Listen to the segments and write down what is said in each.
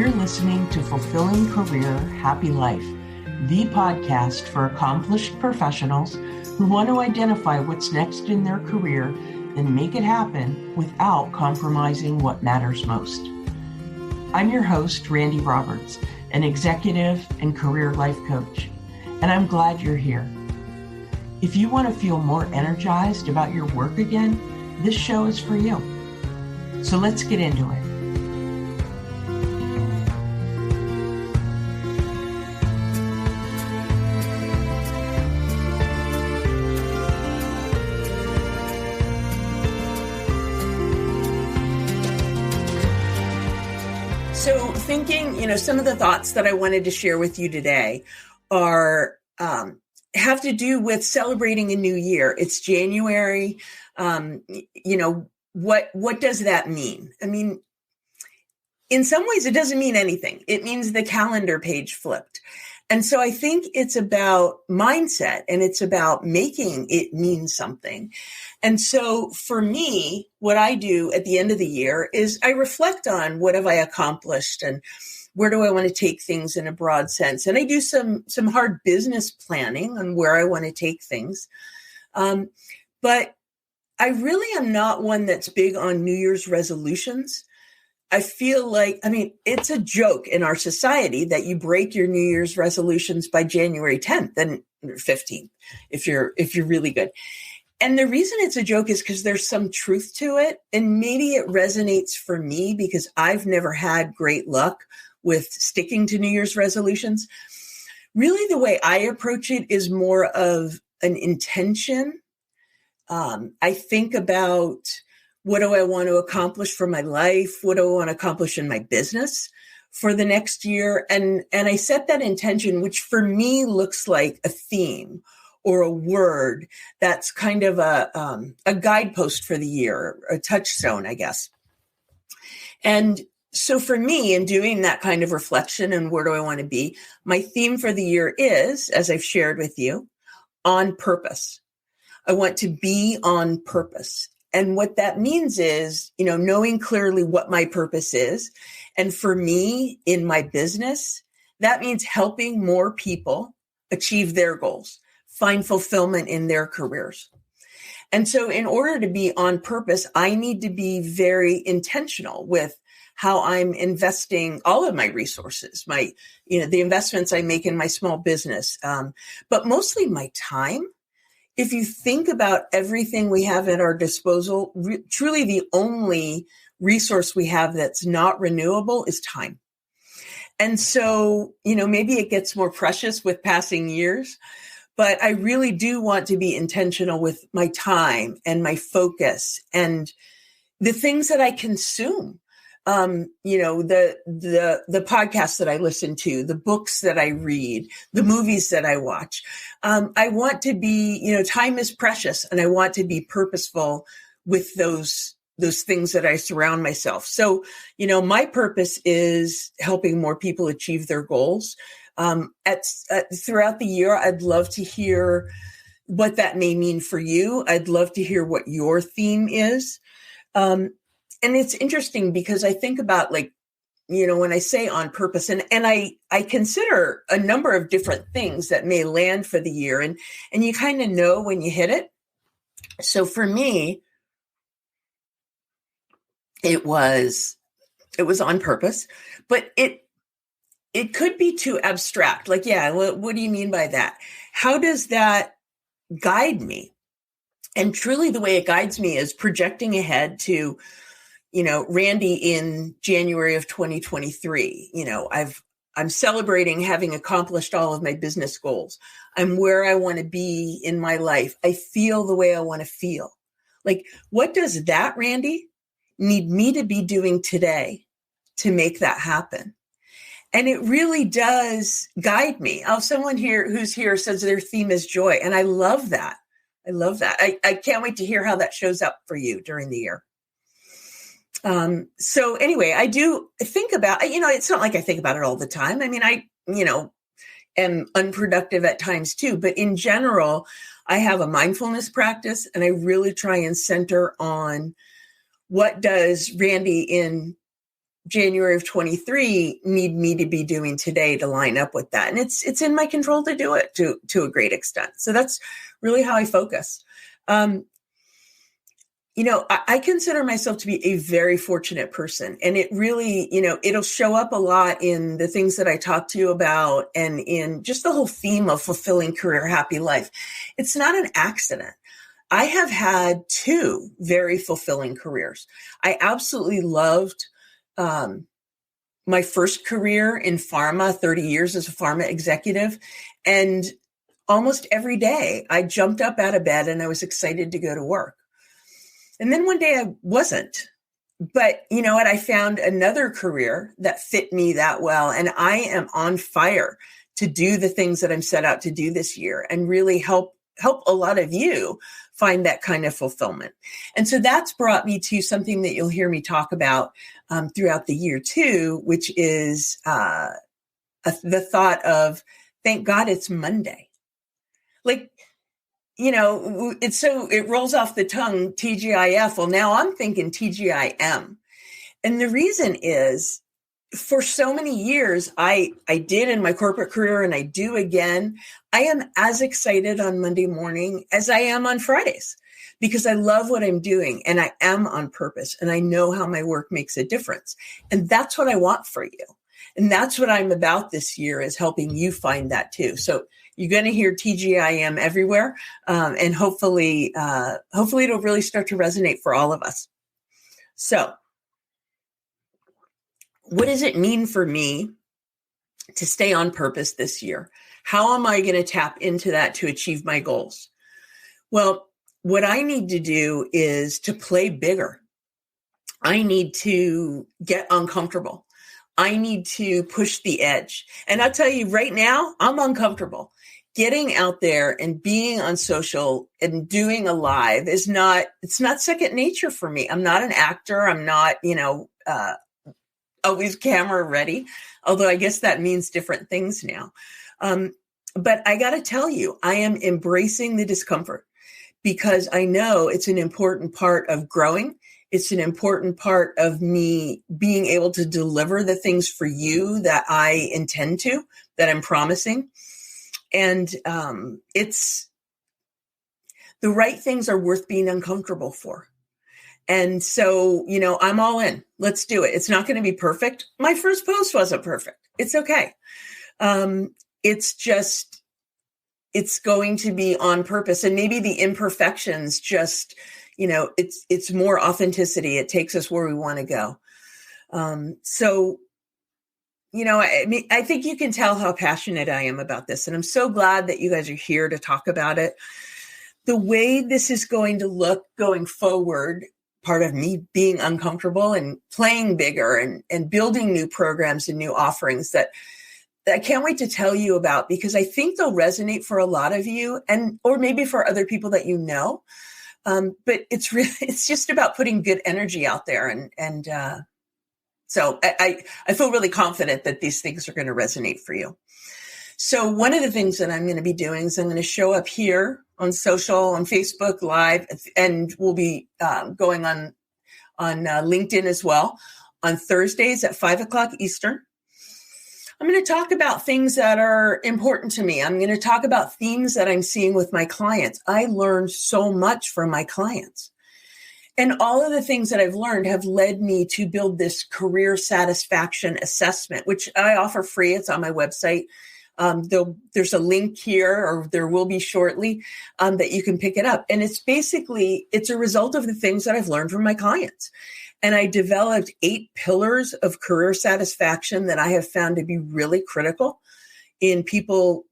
You're listening to Fulfilling Career, Happy Life, the podcast for accomplished professionals who want to identify what's next in their career and make it happen without compromising what matters most. I'm your host, Randi Roberts, an executive and career life coach, and I'm glad you're here. If you want to feel more energized about your work again, this show is for you. So let's get into it. So thinking, some of the thoughts that I wanted to share with you today are have to do with celebrating a new year. It's January. What does that mean? I mean, in some ways, it doesn't mean anything. It means the calendar page flipped. And so I think it's about mindset and it's about making it mean something. And so for me, what I do at the end of the year is I reflect on what have I accomplished and where do I want to take things in a broad sense. And I do some hard business planning on where I want to take things. But I really am not one that's big on New Year's resolutions. I feel like, it's a joke in our society that you break your New Year's resolutions by January 10th and 15th, if you're really good. And the reason it's a joke is because there's some truth to it. And maybe it resonates for me because I've never had great luck with sticking to New Year's resolutions. Really, the way I approach it is more of an intention. I think about, what do I want to accomplish for my life? What do I want to accomplish in my business for the next year? And I set that intention, which for me looks like a theme or a word that's kind of a guidepost for the year, a touchstone, I guess. And so for me, in doing that kind of reflection and where do I want to be, my theme for the year is, as I've shared with you, on purpose. I want to be on purpose. And what that means is, knowing clearly what my purpose is. And for me, in my business, that means helping more people achieve their goals, find fulfillment in their careers. And so in order to be on purpose, I need to be very intentional with how I'm investing all of my resources, the investments I make in my small business, but mostly my time. If you think about everything we have at our disposal, truly the only resource we have that's not renewable is time. And so, maybe it gets more precious with passing years, but I really do want to be intentional with my time and my focus and the things that I consume. The podcasts that I listen to, the books that I read, the movies that I watch. I want to be, time is precious and I want to be purposeful with those things that I surround myself. So, my purpose is helping more people achieve their goals. Throughout the year, I'd love to hear what that may mean for you. I'd love to hear what your theme is. And it's interesting because I think about when I say on purpose and I consider a number of different things that may land for the year and you kind of know when you hit it. So for me, it was on purpose, but it could be too abstract. What do you mean by that? How does that guide me? And truly the way it guides me is projecting ahead to Randi in January of 2023, I'm celebrating having accomplished all of my business goals. I'm where I want to be in my life. I feel the way I want to feel. What does that, Randi, need me to be doing today to make that happen? And it really does guide me. Someone who's here says their theme is joy. And I love that. I can't wait to hear how that shows up for you during the year. So anyway, I do think about, it's not like I think about it all the time. I am unproductive at times too, but in general, I have a mindfulness practice and I really try and center on what does Randi in January of 23 need me to be doing today to line up with that. And it's in my control to do it to a great extent. So that's really how I focus. I consider myself to be a very fortunate person, and it really, it'll show up a lot in the things that I talk to you about and in just the whole theme of fulfilling career, happy life. It's not an accident. I have had 2 very fulfilling careers. I absolutely loved my first career in pharma, 30 years as a pharma executive. And almost every day I jumped up out of bed and I was excited to go to work. And then one day I wasn't. But you know what? I found another career that fit me that well. And I am on fire to do the things that I'm set out to do this year and really help a lot of you find that kind of fulfillment. And so that's brought me to something that you'll hear me talk about throughout the year too, which is the thought of, thank God it's Monday. It rolls off the tongue, TGIF. Well, now I'm thinking TGIM. And the reason is, for so many years, I did in my corporate career, and I do again. I am as excited on Monday morning as I am on Fridays, because I love what I'm doing and I am on purpose and I know how my work makes a difference. And that's what I want for you. And that's what I'm about this year, is helping you find that too. So you're going to hear TGIM everywhere. And hopefully it'll really start to resonate for all of us. So what does it mean for me to stay on purpose this year? How am I going to tap into that to achieve my goals? Well, what I need to do is to play bigger. I need to get uncomfortable. I need to push the edge. And I'll tell you right now, I'm uncomfortable. Getting out there and being on social and doing a live it's not second nature for me. I'm not an actor. I'm not, always camera ready, although I guess that means different things now. But I got to tell you, I am embracing the discomfort because I know it's an important part of growing. It's an important part of me being able to deliver the things for you that I intend to, that I'm promising. And it's the right things are worth being uncomfortable for. And so, I'm all in. Let's do it. It's not going to be perfect. My first post wasn't perfect. It's okay. It's going to be on purpose. And maybe the imperfections just, it's more authenticity. It takes us where we want to go. I think you can tell how passionate I am about this. And I'm so glad that you guys are here to talk about it. The way this is going to look going forward, part of me being uncomfortable and playing bigger and building new programs and new offerings that I can't wait to tell you about, because I think they'll resonate for a lot of you or maybe for other people that you know. But it's just about putting good energy out there. So I feel really confident that these things are going to resonate for you. So one of the things that I'm going to be doing is I'm going to show up here on social, on Facebook Live, and we'll be going on LinkedIn as well on Thursdays at 5:00 Eastern. I'm going to talk about things that are important to me. I'm going to talk about themes that I'm seeing with my clients. I learned so much from my clients. And all of the things that I've learned have led me to build this career satisfaction assessment, which I offer free. It's on my website. There's a link here, or there will be shortly, that you can pick it up. And it's a result of the things that I've learned from my clients. And I developed 8 pillars of career satisfaction that I have found to be really critical in people,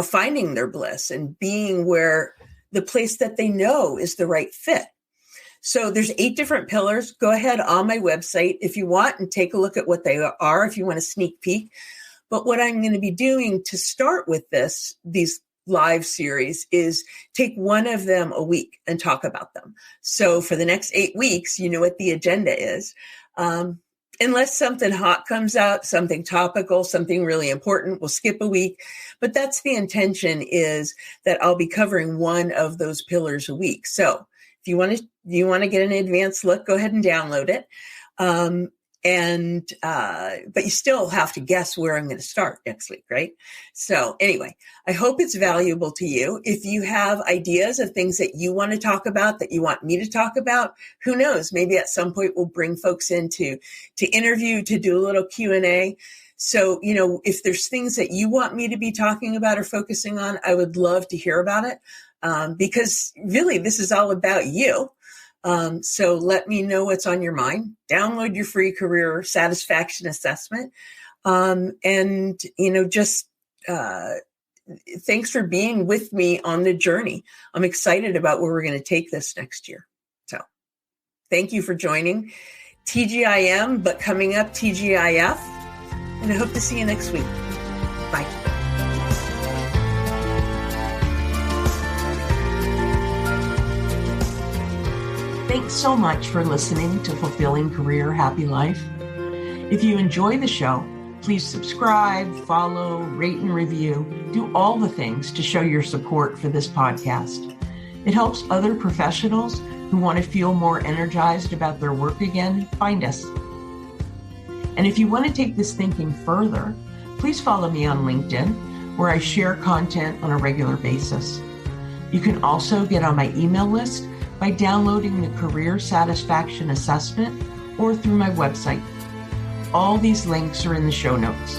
finding their bliss and being where the place that they know is the right fit. So there's 8 different pillars. Go ahead on my website if you want and take a look at what they are, if you want a sneak peek. But what I'm going to be doing to start with these live series is take one of them a week and talk about them. So for the next 8 weeks, you know what the agenda is. Unless something hot comes out, something topical, something really important, we'll skip a week. But that's the intention, is that I'll be covering one of those pillars a week. So if you want to get an advanced look, go ahead and download it. But you still have to guess where I'm going to start next week, right? So anyway, I hope it's valuable to you. If you have ideas of things that you want to talk about, that you want me to talk about, who knows? Maybe at some point we'll bring folks in to interview, to do a little Q&A. So, if there's things that you want me to be talking about or focusing on, I would love to hear about it. Because really this is all about you. So let me know what's on your mind. Download your free career satisfaction assessment. Thanks for being with me on the journey. I'm excited about where we're going to take this next year. So thank you for joining TGIM, but coming up TGIF, and I hope to see you next week. Bye. Thanks so much for listening to Fulfilling Career, Happy Life. If you enjoy the show, please subscribe, follow, rate, and review. Do all the things to show your support for this podcast. It helps other professionals who want to feel more energized about their work again find us. And if you want to take this thinking further, please follow me on LinkedIn, where I share content on a regular basis. You can also get on my email list by downloading the Career Satisfaction Assessment or through my website. All these links are in the show notes.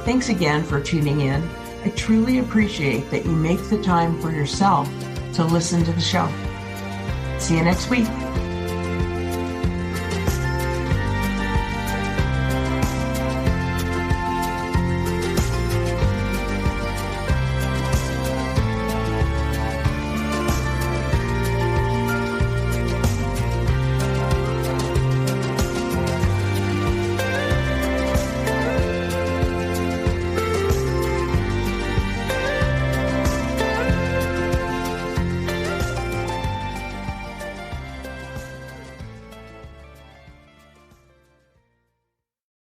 Thanks again for tuning in. I truly appreciate that you make the time for yourself to listen to the show. See you next week.